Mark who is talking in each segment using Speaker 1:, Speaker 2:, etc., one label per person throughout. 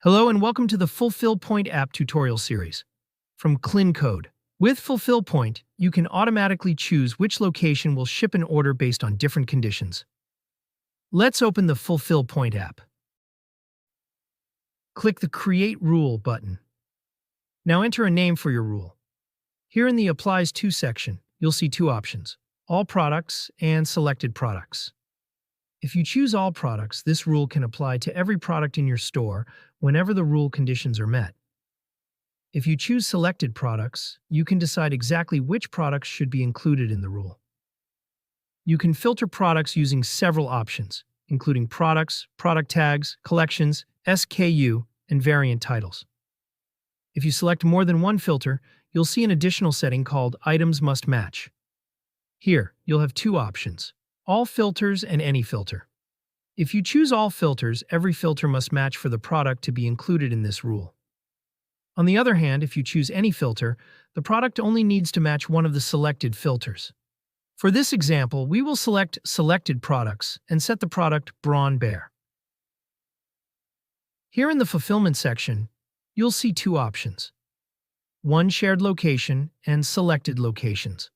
Speaker 1: Hello and welcome to the Fulfill Point app tutorial series from KlinKode. With Fulfill Point, you can automatically choose which location will ship an order based on different conditions. Let's open the Fulfill Point app. Click the Create Rule button. Now enter a name for your rule. Here in the Applies To section, you'll see two options: All Products and Selected Products. If you choose All Products, this rule can apply to every product in your store whenever the rule conditions are met. If you choose Selected Products, you can decide exactly which products should be included in the rule. You can filter products using several options, including products, product tags, collections, SKU, and variant titles. If you select more than one filter, you'll see an additional setting called Items Must Match. Here, you'll have two options: All Filters and Any Filter. If you choose All Filters, every filter must match for the product to be included in this rule. On the other hand, if you choose Any Filter, the product only needs to match one of the selected filters. For this example, we will select Selected Products and set the product Braun Bear. Here in the Fulfillment section, you'll see two options: One Shared Location and Selected Locations.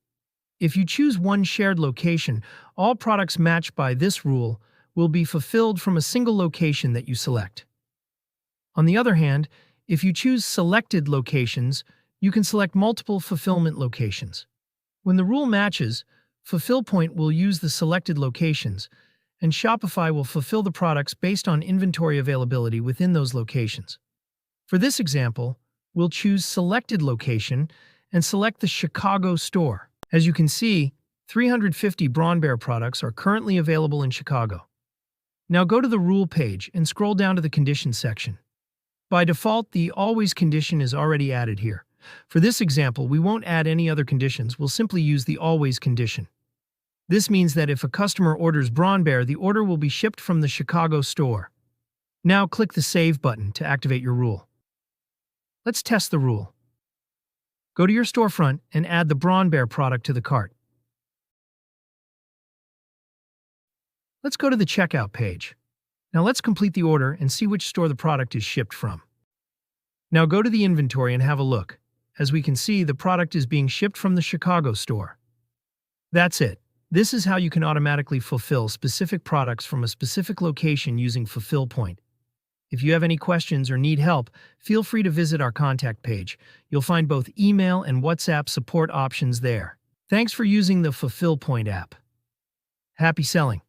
Speaker 1: If you choose one shared location, all products matched by this rule will be fulfilled from a single location that you select. On the other hand, if you choose selected locations, you can select multiple fulfillment locations. When the rule matches, Fulfill Point will use the selected locations, and Shopify will fulfill the products based on inventory availability within those locations. For this example, we'll choose Selected Location and select the Chicago store. As you can see, 350 Braun Bear products are currently available in Chicago. Now go to the Rule page and scroll down to the Conditions section. By default, the Always condition is already added here. For this example, we won't add any other conditions, we'll simply use the Always condition. This means that if a customer orders Braun Bear, the order will be shipped from the Chicago store. Now click the Save button to activate your rule. Let's test the rule. Go to your storefront and add the Braun Bear product to the cart. Let's go to the checkout page. Now let's complete the order and see which store the product is shipped from. Now go to the inventory and have a look. As we can see, the product is being shipped from the Chicago store. That's it. This is how you can automatically fulfill specific products from a specific location using Fulfill Point. If you have any questions or need help, feel free to visit our contact page. You'll find both email and WhatsApp support options there. Thanks for using the Fulfill Point app. Happy selling!